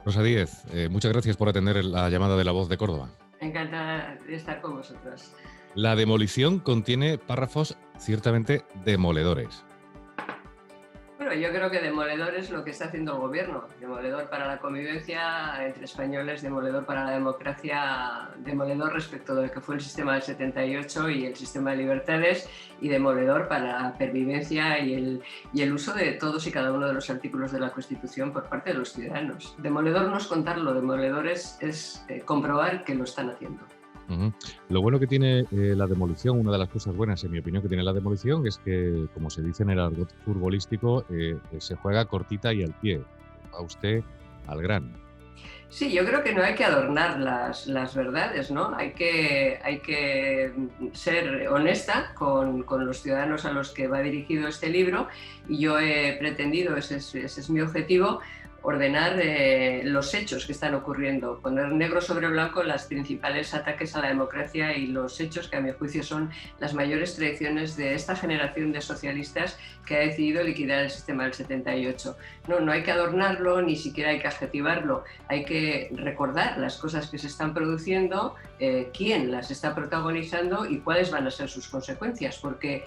Rosa Díez, muchas gracias por atender la llamada de La Voz de Córdoba. Encantada de estar con vosotros. La demolición contiene párrafos ciertamente demoledores. Bueno, yo creo que demoledor es lo que está haciendo el gobierno. Demoledor para la convivencia entre españoles, demoledor para la democracia, demoledor respecto de lo que fue el sistema del 78 y el sistema de libertades, y demoledor para la pervivencia y el uso de todos y cada uno de los artículos de la Constitución por parte de los ciudadanos. Demoledor no es contarlo, demoledor es comprobar que lo están haciendo. Lo bueno que tiene la demolición, una de las cosas buenas, en mi opinión, que tiene la demolición es que, como se dice en el argot futbolístico, se juega cortita y al pie. Va usted al grano. Sí, yo creo que no hay que adornar las verdades, ¿no? Hay que ser honesta con los ciudadanos a los que va dirigido este libro, y yo he pretendido, ese es mi objetivo, ordenar los hechos que están ocurriendo, poner negro sobre blanco los principales ataques a la democracia y los hechos que a mi juicio son las mayores traiciones de esta generación de socialistas que ha decidido liquidar el sistema del 78. No hay que adornarlo, ni siquiera hay que adjetivarlo, hay que recordar las cosas que se están produciendo, quién las está protagonizando y cuáles van a ser sus consecuencias, porque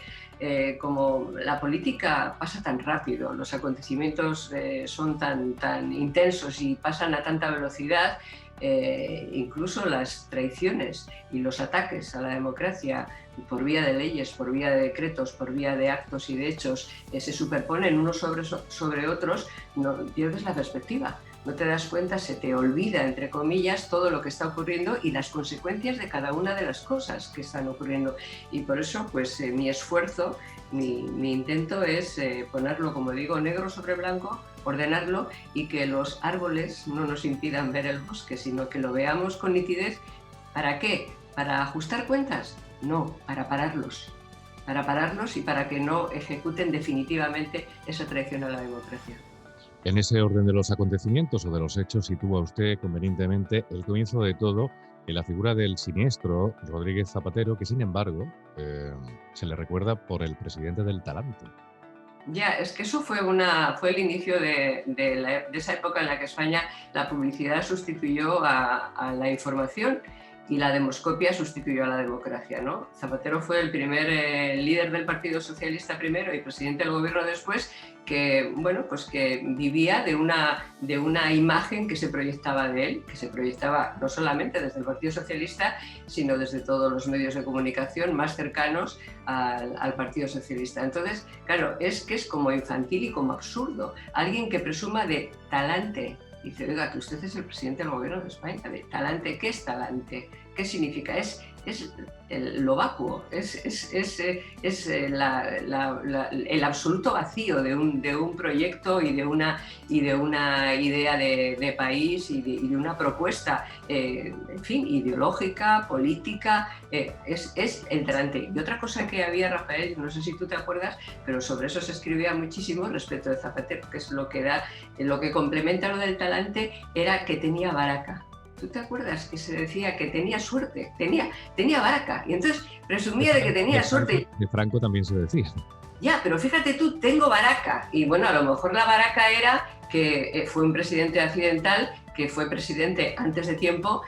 como la política pasa tan rápido, los acontecimientos son tan intensos y pasan a tanta velocidad, incluso las traiciones y los ataques a la democracia por vía de leyes, por vía de decretos, por vía de actos y de hechos se superponen unos sobre otros, no pierdes la perspectiva. No te das cuenta, se te olvida, entre comillas, todo lo que está ocurriendo y las consecuencias de cada una de las cosas que están ocurriendo. Y por eso, pues mi esfuerzo, mi intento es ponerlo, como digo, negro sobre blanco, ordenarlo, y que los árboles no nos impidan ver el bosque, sino que lo veamos con nitidez. ¿Para qué? ¿Para ajustar cuentas? No, para pararlos y para que no ejecuten definitivamente esa traición a la democracia. En ese orden de los acontecimientos o de los hechos sitúa usted convenientemente el comienzo de todo en la figura del siniestro Rodríguez Zapatero, que sin embargo se le recuerda por el presidente del talante. Ya, es que eso fue el inicio de esa época en la que España, la publicidad sustituyó a la información y la demoscopia sustituyó a la democracia, ¿no? Zapatero fue el primer líder del Partido Socialista primero y presidente del gobierno después, que vivía de una imagen que se proyectaba de él, que se proyectaba no solamente desde el Partido Socialista, sino desde todos los medios de comunicación más cercanos al Partido Socialista. Entonces, claro, es como infantil y como absurdo. Alguien que presuma de talante. Dice, oiga, que usted es el presidente del gobierno de España. De talante, ¿qué es talante? ¿Qué significa? Es lo vacuo, es el absoluto vacío de un proyecto y de una idea de país y de una propuesta, en fin, ideológica, política, es el talante. Y otra cosa que había, Rafael, no sé si tú te acuerdas, pero sobre eso se escribía muchísimo respecto de Zapatero, que es lo que complementa lo del talante, era que tenía baraca. ¿Tú te acuerdas que se decía que tenía suerte? Tenía baraca. Y entonces presumía de que tenía suerte. De Franco también se decía. Ya, pero fíjate tú, tengo baraca. Y bueno, a lo mejor la baraca era que fue un presidente accidental, que fue presidente antes de tiempo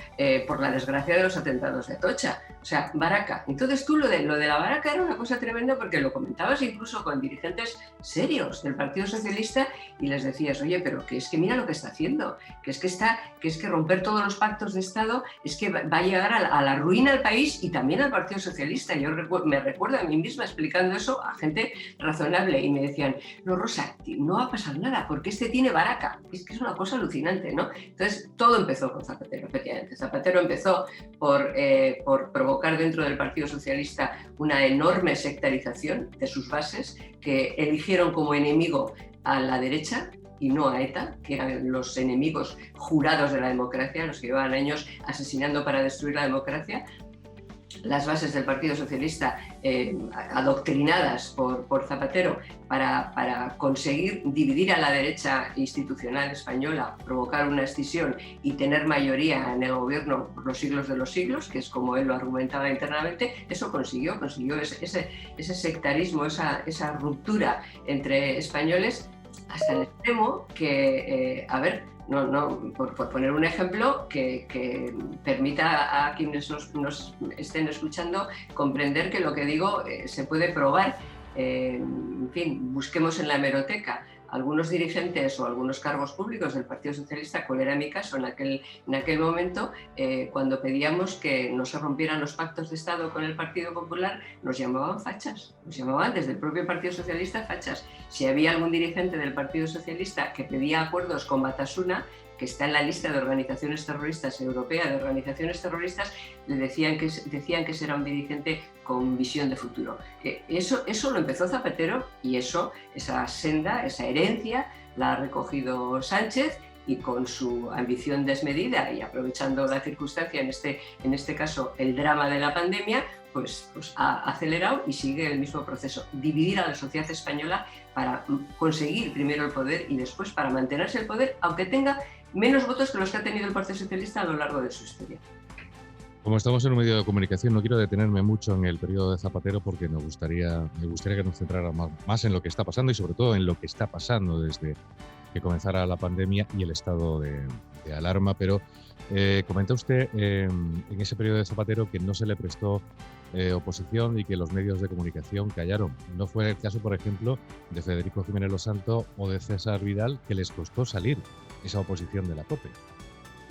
por la desgracia de los atentados de Atocha. O sea, baraca. Entonces tú lo de la baraca era una cosa tremenda, porque lo comentabas incluso con dirigentes serios del Partido Socialista y les decías, oye, pero que es que mira lo que está haciendo, que es que romper todos los pactos de Estado es que va a llegar a la ruina del país y también al Partido Socialista. Yo me recuerdo a mí misma explicando eso a gente razonable y me decían, no, Rosa, no va a pasar nada porque este tiene baraca. Es que es una cosa alucinante, ¿no? Entonces todo empezó con Zapatero, efectivamente. Zapatero empezó por provocar dentro del Partido Socialista una enorme sectarización de sus bases, que eligieron como enemigo a la derecha y no a ETA, que eran los enemigos jurados de la democracia, los que llevaban años asesinando para destruir la democracia. Las bases del Partido Socialista adoctrinadas por Zapatero para conseguir dividir a la derecha institucional española, provocar una escisión y tener mayoría en el gobierno por los siglos de los siglos, que es como él lo argumentaba internamente. Eso consiguió ese sectarismo, esa ruptura entre españoles, hasta el extremo que, por poner un ejemplo que permita a quienes nos estén escuchando comprender que lo que digo se puede probar. En fin, busquemos en la hemeroteca algunos dirigentes o algunos cargos públicos del Partido Socialista, cuál era mi caso en aquel momento, cuando pedíamos que no se rompieran los pactos de Estado con el Partido Popular, nos llamaban fachas, nos llamaban desde el propio Partido Socialista fachas. Si había algún dirigente del Partido Socialista que pedía acuerdos con Batasuna, que está en la lista de organizaciones terroristas europea, de organizaciones terroristas, le decían que será un dirigente con visión de futuro. Eso lo empezó Zapatero y esa senda, esa herencia, la ha recogido Sánchez, y con su ambición desmedida y aprovechando la circunstancia, en este caso el drama de la pandemia, pues ha acelerado y sigue el mismo proceso. Dividir a la sociedad española para conseguir primero el poder y después para mantenerse el poder, aunque tenga menos votos que los que ha tenido el Partido Socialista a lo largo de su historia. Como estamos en un medio de comunicación, no quiero detenerme mucho en el periodo de Zapatero porque me gustaría que nos centráramos más en lo que está pasando y sobre todo en lo que está pasando desde que comenzara la pandemia y el estado de alarma. Pero comenta usted en ese periodo de Zapatero que no se le prestó oposición y que los medios de comunicación callaron. No fue el caso, por ejemplo, de Federico Jiménez Losanto o de César Vidal, que les costó salir esa oposición de la COPE.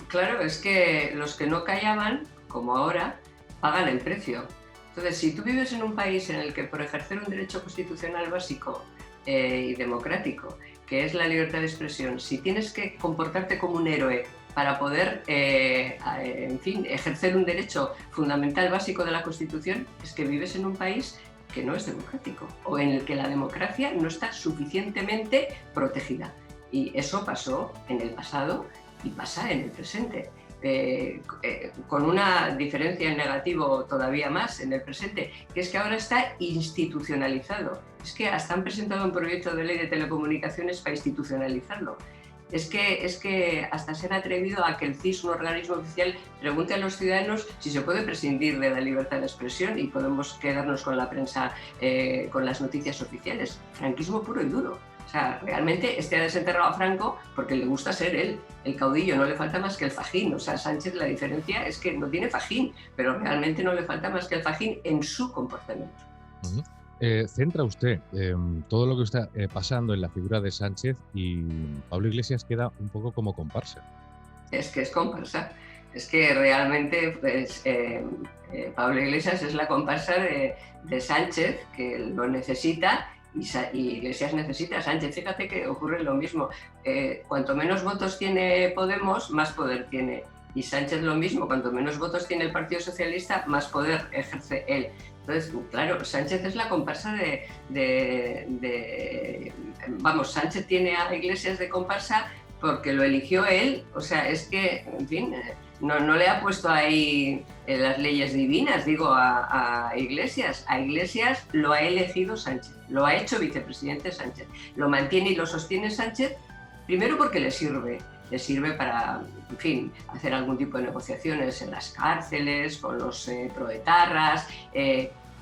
Claro, es que los que no callaban, como ahora, pagan el precio. Entonces, si tú vives en un país en el que por ejercer un derecho constitucional básico y democrático, que es la libertad de expresión, si tienes que comportarte como un héroe para poder, en fin, ejercer un derecho fundamental básico de la Constitución, es que vives en un país que no es democrático o en el que la democracia no está suficientemente protegida. Y eso pasó en el pasado y pasa en el presente. Con una diferencia en negativo todavía más en el presente, que es que ahora está institucionalizado. Es que hasta han presentado un proyecto de ley de telecomunicaciones para institucionalizarlo. Es que hasta se han atrevido a que el CIS, un organismo oficial, pregunte a los ciudadanos si se puede prescindir de la libertad de expresión y podemos quedarnos con la prensa, con las noticias oficiales. Franquismo puro y duro. O sea, realmente ha desenterrado a Franco porque le gusta ser él, el caudillo, no le falta más que el fajín. O sea, Sánchez, la diferencia es que no tiene fajín, pero realmente no le falta más que el fajín en su comportamiento. Centra usted todo lo que está pasando en la figura de Sánchez y Pablo Iglesias queda un poco como comparsa. Es que es comparsa. Es que realmente pues, Pablo Iglesias es la comparsa de Sánchez, que lo necesita. Y Iglesias necesita a Sánchez. Fíjate que ocurre lo mismo. Cuanto menos votos tiene Podemos, más poder tiene. Y Sánchez lo mismo. Cuanto menos votos tiene el Partido Socialista, más poder ejerce él. Entonces, claro, Sánchez es la comparsa Vamos, Sánchez tiene a Iglesias de comparsa porque lo eligió él. O sea, es que, en fin, no le ha puesto ahí las leyes divinas, digo, a Iglesias. A Iglesias lo ha elegido Sánchez, lo ha hecho vicepresidente Sánchez. Lo mantiene y lo sostiene Sánchez, primero porque le sirve para, en fin, hacer algún tipo de negociaciones en las cárceles, con los proetarras,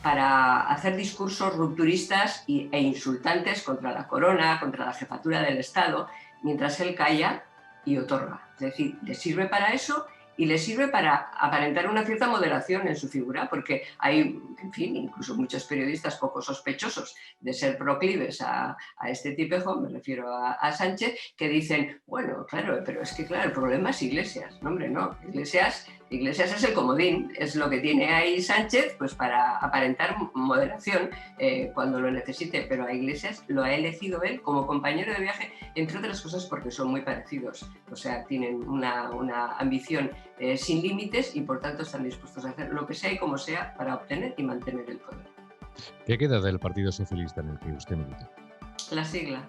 para hacer discursos rupturistas e insultantes contra la corona, contra la jefatura del Estado, mientras él calla y otorga. Es decir, le sirve para eso y le sirve para aparentar una cierta moderación en su figura, porque hay, en fin, incluso muchos periodistas poco sospechosos de ser proclives a este tipejo, me refiero a Sánchez, que dicen, bueno, claro, pero es que claro, el problema es Iglesias. No, hombre, no, Iglesias es el comodín, es lo que tiene ahí Sánchez pues para aparentar moderación cuando lo necesite, pero a Iglesias lo ha elegido él como compañero de viaje, entre otras cosas porque son muy parecidos, o sea, tienen una ambición sin límites y por tanto están dispuestos a hacer lo que sea y como sea para obtener y mantener el poder. ¿Qué queda del Partido Socialista en el que usted milita? La sigla.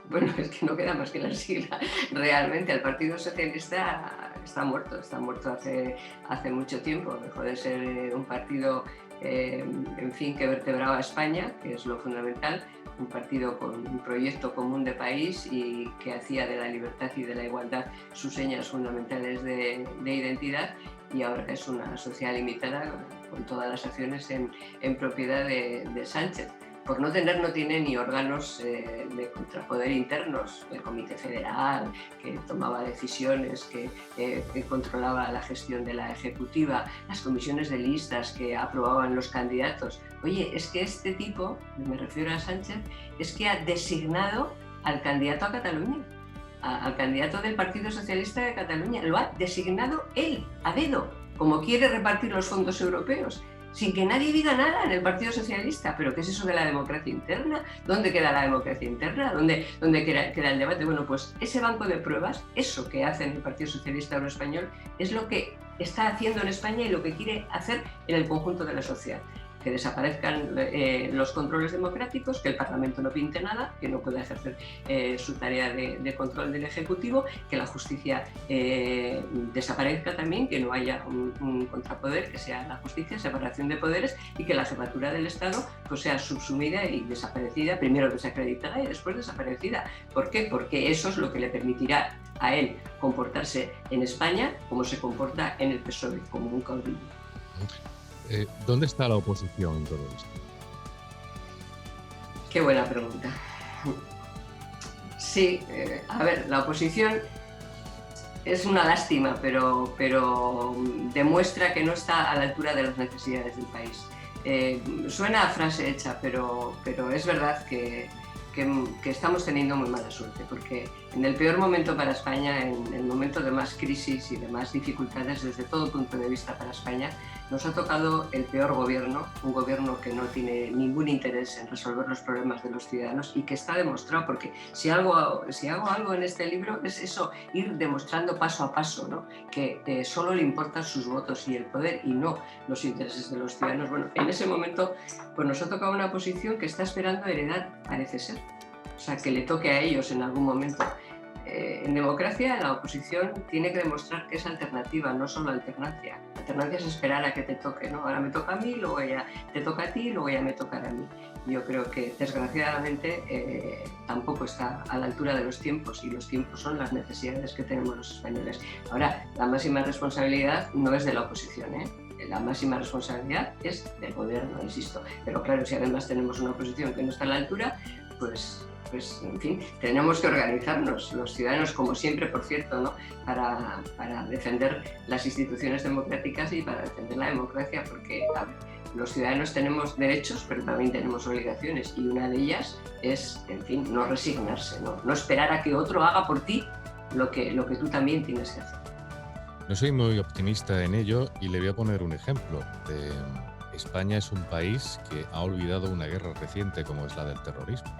Bueno, es que no queda más que la sigla. Realmente el Partido Socialista está muerto hace mucho tiempo. Dejó de ser un partido, en fin, que vertebraba a España, que es lo fundamental, un partido con un proyecto común de país y que hacía de la libertad y de la igualdad sus señas fundamentales de identidad, y ahora es una sociedad limitada con todas las acciones en propiedad de Sánchez. por no tener, no tiene ni órganos de contrapoder internos, el Comité Federal, que tomaba decisiones, que controlaba la gestión de la ejecutiva, las comisiones de listas que aprobaban los candidatos. Oye, es que este tipo, me refiero a Sánchez, es que ha designado al candidato a Cataluña, al candidato del Partido Socialista de Cataluña, lo ha designado él, a dedo, como quiere repartir los fondos europeos, sin que nadie diga nada en el Partido Socialista. ¿Pero qué es eso de la democracia interna? ¿Dónde queda la democracia interna? ¿Dónde queda el debate? Bueno, pues ese banco de pruebas, eso que hace en el Partido Socialista Obrero Español, es lo que está haciendo en España y lo que quiere hacer en el conjunto de la sociedad. Que desaparezcan los controles democráticos, que el Parlamento no pinte nada, que no pueda ejercer su tarea de control del Ejecutivo, que la justicia desaparezca también, que no haya un contrapoder, que sea la justicia, separación de poderes, y que la jefatura del Estado pues, sea subsumida y desaparecida, primero desacreditada y después desaparecida. ¿Por qué? Porque eso es lo que le permitirá a él comportarse en España como se comporta en el PSOE, como un caudillo. ¿Dónde está la oposición en todo esto? Qué buena pregunta. Sí, a ver, la oposición es una lástima, pero demuestra que no está a la altura de las necesidades del país. Suena a frase hecha, pero es verdad que estamos teniendo muy mala suerte, porque en el peor momento para España, en el momento de más crisis y de más dificultades desde todo punto de vista para España, nos ha tocado el peor gobierno, un gobierno que no tiene ningún interés en resolver los problemas de los ciudadanos y que está demostrado, porque si hago algo en este libro es eso, ir demostrando paso a paso, ¿no? Que solo le importan sus votos y el poder y no los intereses de los ciudadanos. Bueno, en ese momento pues nos ha tocado una posición que está esperando heredar, parece ser. O sea, que le toque a ellos en algún momento. En democracia la oposición tiene que demostrar que es alternativa, no solo alternancia. Alternancia es esperar a que te toque, ¿no? Ahora me toca a mí, luego ya te toca a ti, luego ya me tocará a mí. Yo creo que desgraciadamente tampoco está a la altura de los tiempos, y los tiempos son las necesidades que tenemos los españoles. Ahora, la máxima responsabilidad no es de la oposición, ¿eh? La máxima responsabilidad es del gobierno, insisto. Pero claro, si además tenemos una oposición que no está a la altura, pues en fin, tenemos que organizarnos, los ciudadanos, como siempre, por cierto, ¿no? para defender las instituciones democráticas y para defender la democracia, porque los ciudadanos tenemos derechos, pero también tenemos obligaciones, y una de ellas es, en fin, no resignarse, no esperar a que otro haga por ti lo que tú también tienes que hacer. No soy muy optimista en ello y le voy a poner un ejemplo. España es un país que ha olvidado una guerra reciente como es la del terrorismo.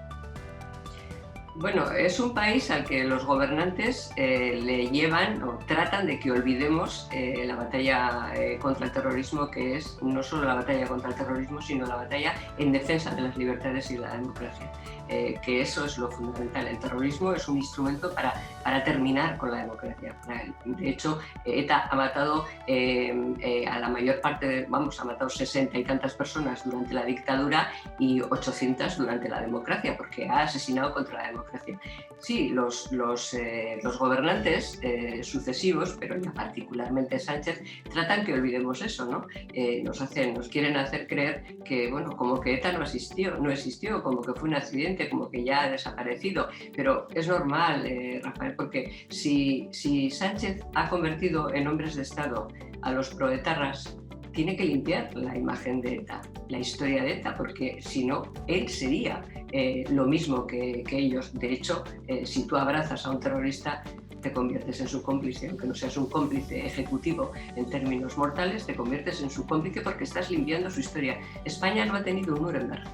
Bueno, es un país al que los gobernantes le llevan o tratan de que olvidemos la batalla contra el terrorismo, que es no solo la batalla contra el terrorismo, sino la batalla en defensa de las libertades y la democracia. Que eso es lo fundamental. El terrorismo es un instrumento para terminar con la democracia. De hecho, ETA ha matado a la mayor parte, ha matado 60 y tantas personas durante la dictadura y 800 durante la democracia, porque ha asesinado contra la democracia. Sí, los gobernantes sucesivos, pero ya particularmente Sánchez, tratan que olvidemos eso, ¿no? Nos quieren hacer creer que, bueno, como que ETA no existió, como que fue un accidente, como que ya ha desaparecido. Pero es normal, Rafael, porque si Sánchez ha convertido en hombres de Estado a los proetarras, tiene que limpiar la imagen de ETA, la historia de ETA, porque si no, él sería lo mismo que ellos. De hecho, si tú abrazas a un terrorista, te conviertes en su cómplice, aunque no seas un cómplice ejecutivo en términos mortales, te conviertes en su cómplice porque estás limpiando su historia. España no ha tenido un Nuremberg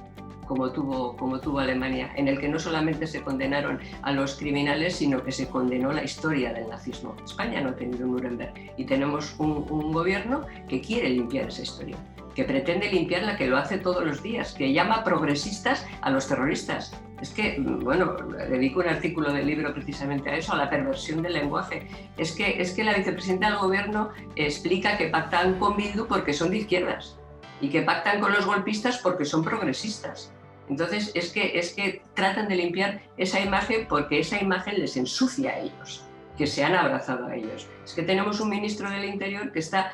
como tuvo Alemania, en el que no solamente se condenaron a los criminales, sino que se condenó la historia del nazismo. España no ha tenido un Nuremberg y tenemos un gobierno que quiere limpiar esa historia, que pretende limpiarla, que lo hace todos los días, que llama progresistas a los terroristas. Es que, bueno, dedico un artículo del libro precisamente a eso, a la perversión del lenguaje. Es que la vicepresidenta del gobierno explica que pactan con Bildu porque son de izquierdas y que pactan con los golpistas porque son progresistas. Entonces es que tratan de limpiar esa imagen porque esa imagen les ensucia a ellos. que se han abrazado a ellos. Es que tenemos un ministro del Interior que está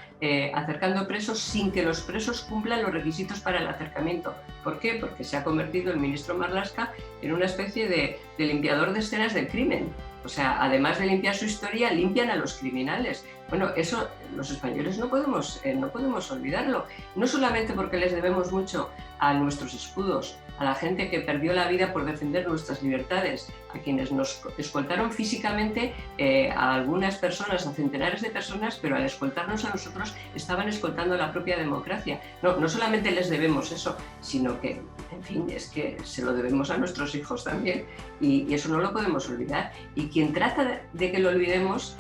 acercando presos sin que los presos cumplan los requisitos para el acercamiento. ¿Por qué? Porque se ha convertido el ministro Marlaska en una especie de limpiador de escenas del crimen. O sea, además de limpiar su historia, limpian a los criminales. Bueno, eso los españoles no podemos olvidarlo. No solamente porque les debemos mucho a nuestros escudos, a la gente que perdió la vida por defender nuestras libertades, a quienes nos escoltaron físicamente, a algunas personas, a centenares de personas, pero al escoltarnos a nosotros estaban escoltando a la propia democracia. No solamente les debemos eso, sino que, en fin, es que se lo debemos a nuestros hijos también, y eso no lo podemos olvidar. Y quien trata de que lo olvidemos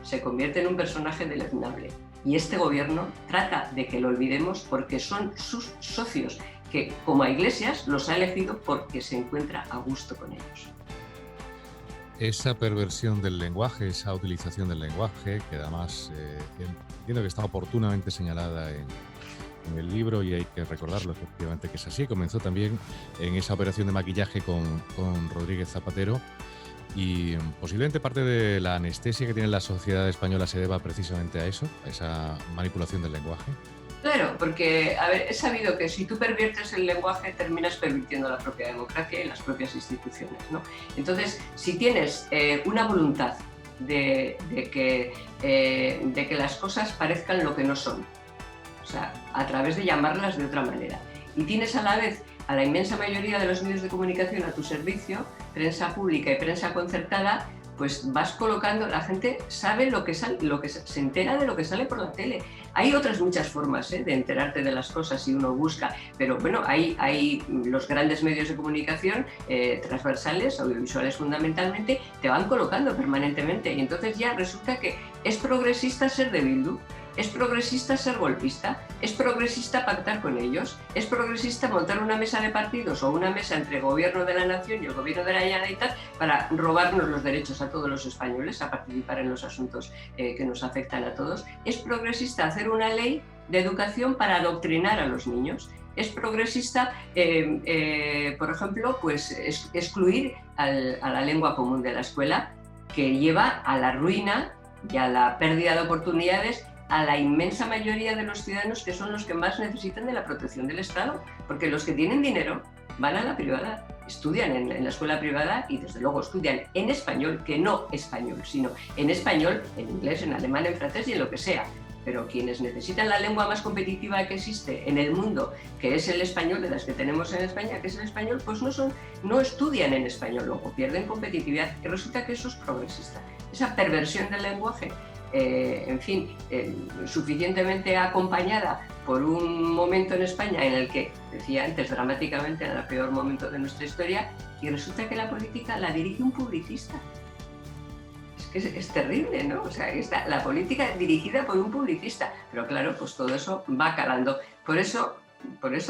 se convierte en un personaje deleznable. Y este gobierno trata de que lo olvidemos porque son sus socios, que como a Iglesias los ha elegido porque se encuentra a gusto con ellos. Esa perversión del lenguaje, esa utilización del lenguaje, que además entiendo que está oportunamente señalada en el libro, y hay que recordarlo efectivamente que es así, comenzó también en esa operación de maquillaje con Rodríguez Zapatero, y posiblemente parte de la anestesia que tiene la sociedad española se deba precisamente a eso, a esa manipulación del lenguaje. Claro, porque es sabido que si tú perviertes el lenguaje terminas pervirtiendo la propia democracia y las propias instituciones, ¿no? Entonces, si tienes una voluntad de que las cosas parezcan lo que no son, o sea, a través de llamarlas de otra manera, y tienes a la vez a la inmensa mayoría de los medios de comunicación a tu servicio, prensa pública y prensa concertada, pues vas colocando, la gente sabe lo que se entera de lo que sale por la tele. Hay otras muchas formas de enterarte de las cosas si uno busca, pero bueno, hay los grandes medios de comunicación transversales, audiovisuales fundamentalmente, te van colocando permanentemente, y entonces ya resulta que es progresista ser de Bildu, es progresista ser golpista, es progresista pactar con ellos, es progresista montar una mesa de partidos o una mesa entre el gobierno de la nación y el gobierno de la Generalitat para robarnos los derechos a todos los españoles a participar en los asuntos que nos afectan a todos. Es progresista hacer una ley de educación para adoctrinar a los niños. Es progresista, por ejemplo, pues excluir a la lengua común de la escuela, que lleva a la ruina y a la pérdida de oportunidades a la inmensa mayoría de los ciudadanos, que son los que más necesitan de la protección del Estado, porque los que tienen dinero van a la privada, estudian en la escuela privada y desde luego estudian en español, que no español, sino en español, en inglés, en alemán, en francés y en lo que sea. Pero quienes necesitan la lengua más competitiva que existe en el mundo, que es el español, de las que tenemos en España, que es el español, pues no estudian en español, luego pierden competitividad, y resulta que eso es progresista. Esa perversión del lenguaje, en fin, suficientemente acompañada por un momento en España en el que, decía antes, dramáticamente era el peor momento de nuestra historia, y resulta que la política la dirige un publicista. Es terrible, ¿no? O sea, la política dirigida por un publicista. Pero claro, pues todo eso va calando. Por eso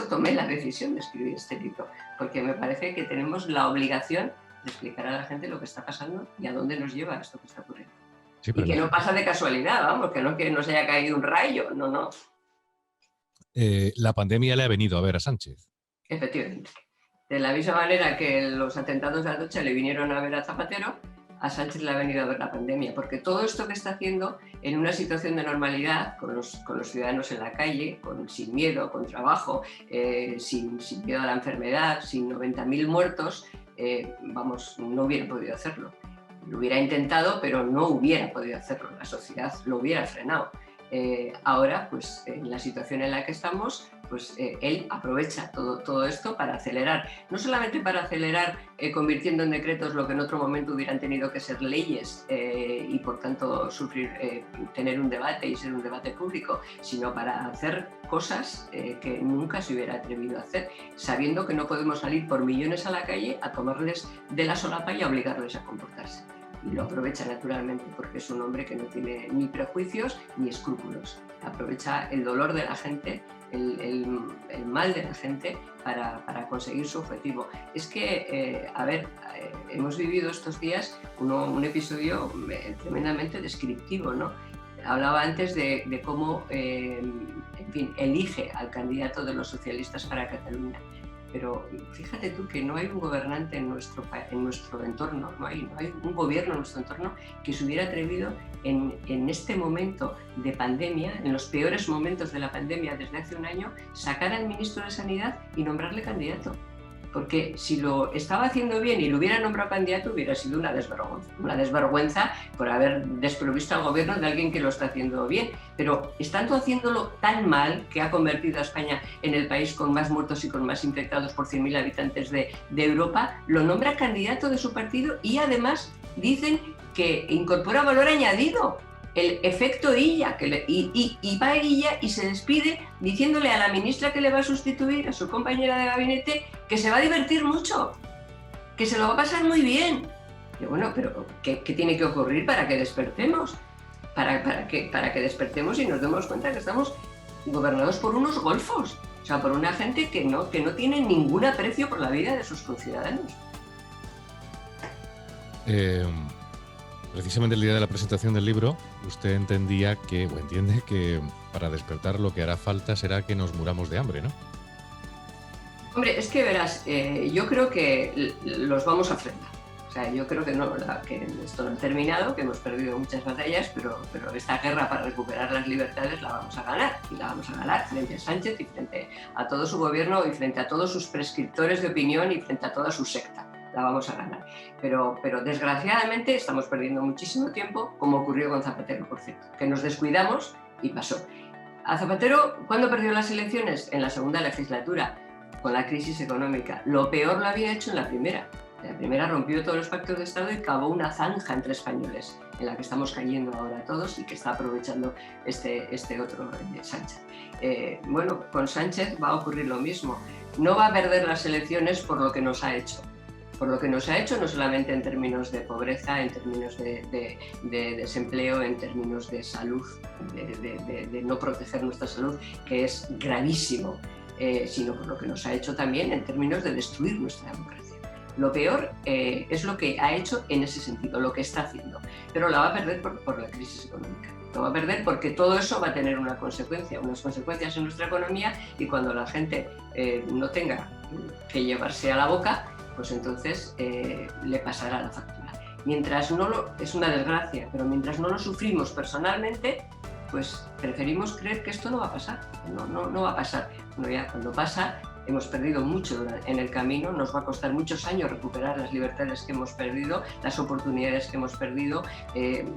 tomé la decisión de escribir este libro, porque me parece que tenemos la obligación de explicar a la gente lo que está pasando y a dónde nos lleva esto que está ocurriendo. Sí, y que no pasa de casualidad, vamos, que no se haya caído un rayo, no. La pandemia le ha venido a ver a Sánchez. Efectivamente. De la misma manera que los atentados de Atocha le vinieron a ver a Zapatero, a Sánchez le ha venido a ver la pandemia, porque todo esto que está haciendo en una situación de normalidad, con los ciudadanos en la calle, sin miedo, con trabajo, sin miedo a la enfermedad, sin 90.000 muertos, no hubiera podido hacerlo. Lo hubiera intentado, pero no hubiera podido hacerlo. La sociedad lo hubiera frenado. Ahora, pues en la situación en la que estamos, pues él aprovecha todo esto para acelerar, no solamente para acelerar convirtiendo en decretos lo que en otro momento hubieran tenido que ser leyes y por tanto tener un debate y ser un debate público, sino para hacer cosas que nunca se hubiera atrevido a hacer, sabiendo que no podemos salir por millones a la calle a tomarles de la solapa y a obligarles a comportarse. Y lo aprovecha naturalmente porque es un hombre que no tiene ni prejuicios ni escrúpulos. Aprovecha el dolor de la gente, el mal de la gente para conseguir su objetivo. Es que, hemos vivido estos días un episodio tremendamente descriptivo, ¿no? Hablaba antes de cómo, elige al candidato de los socialistas para Cataluña. pero fíjate tú que no hay un gobernante en nuestro entorno, no hay un gobierno en nuestro entorno que se hubiera atrevido en este momento de pandemia, en los peores momentos de la pandemia desde hace un año, sacar al ministro de Sanidad y nombrarle candidato. Porque si lo estaba haciendo bien y lo hubiera nombrado candidato, hubiera sido una desvergüenza por haber desprovisto al gobierno de alguien que lo está haciendo bien. Pero estando haciéndolo tan mal, que ha convertido a España en el país con más muertos y con más infectados por 100.000 habitantes de Europa, lo nombra candidato de su partido y además dicen que incorpora valor añadido. El efecto Illa, y va Illa y se despide diciéndole a la ministra que le va a sustituir, a su compañera de gabinete, que se va a divertir mucho, que se lo va a pasar muy bien. Y bueno, pero ¿qué tiene que ocurrir para que despertemos? Para que despertemos y nos demos cuenta que estamos gobernados por unos golfos, o sea, por una gente que no tiene ningún aprecio por la vida de sus conciudadanos. Precisamente el día de la presentación del libro, usted entiende que para despertar lo que hará falta será que nos muramos de hambre, ¿no? Hombre, es que verás, yo creo que los vamos a frenar. O sea, yo creo que que esto no ha terminado, que hemos perdido muchas batallas, pero esta guerra para recuperar las libertades la vamos a ganar. Y la vamos a ganar frente a Sánchez y frente a todo su gobierno y frente a todos sus prescriptores de opinión y frente a toda su secta. La vamos a ganar. Pero desgraciadamente estamos perdiendo muchísimo tiempo, como ocurrió con Zapatero, por cierto, que nos descuidamos y pasó. A Zapatero, ¿cuándo perdió las elecciones? En la segunda legislatura, con la crisis económica. Lo peor lo había hecho en la primera. La primera rompió todos los pactos de Estado y cavó una zanja entre españoles, en la que estamos cayendo ahora todos y que está aprovechando este otro Sánchez. Bueno, con Sánchez va a ocurrir lo mismo. No va a perder las elecciones por lo que nos ha hecho. Por lo que nos ha hecho, no solamente en términos de pobreza, en términos de desempleo, en términos de salud, de no proteger nuestra salud, que es gravísimo, sino por lo que nos ha hecho también en términos de destruir nuestra democracia. Lo peor es lo que ha hecho en ese sentido, lo que está haciendo, pero la va a perder por la crisis económica. Lo va a perder porque todo eso va a tener unas consecuencias en nuestra economía, y cuando la gente no tenga que llevarse a la boca, pues entonces le pasará la factura. Es una desgracia, pero mientras no lo sufrimos personalmente, pues preferimos creer que esto no va a pasar. No va a pasar. Bueno, ya cuando pasa, hemos perdido mucho en el camino, nos va a costar muchos años recuperar las libertades que hemos perdido, las oportunidades que hemos perdido,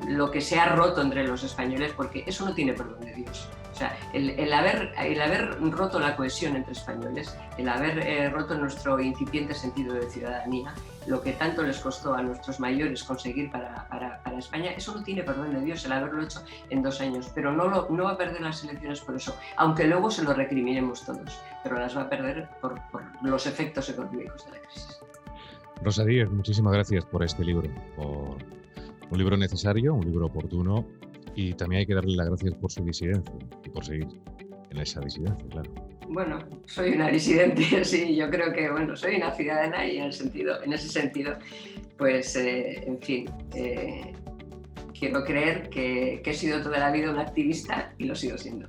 lo que se ha roto entre los españoles, porque eso no tiene perdón de Dios. O sea, el haber roto la cohesión entre españoles, el haber roto nuestro incipiente sentido de ciudadanía, lo que tanto les costó a nuestros mayores conseguir para España, eso no tiene perdón de Dios, el haberlo hecho en 2 años, pero no va a perder las elecciones por eso, aunque luego se lo recriminemos todos, pero las va a perder por los efectos económicos de la crisis. Rosa Díez, muchísimas gracias por este libro, por un libro necesario, un libro oportuno, y también hay que darle las gracias por su disidencia y por seguir en esa disidencia, claro. Bueno, soy una disidente, sí, yo creo que, soy una ciudadana y en ese sentido, pues, en fin, quiero creer que he sido toda la vida una activista y lo sigo siendo.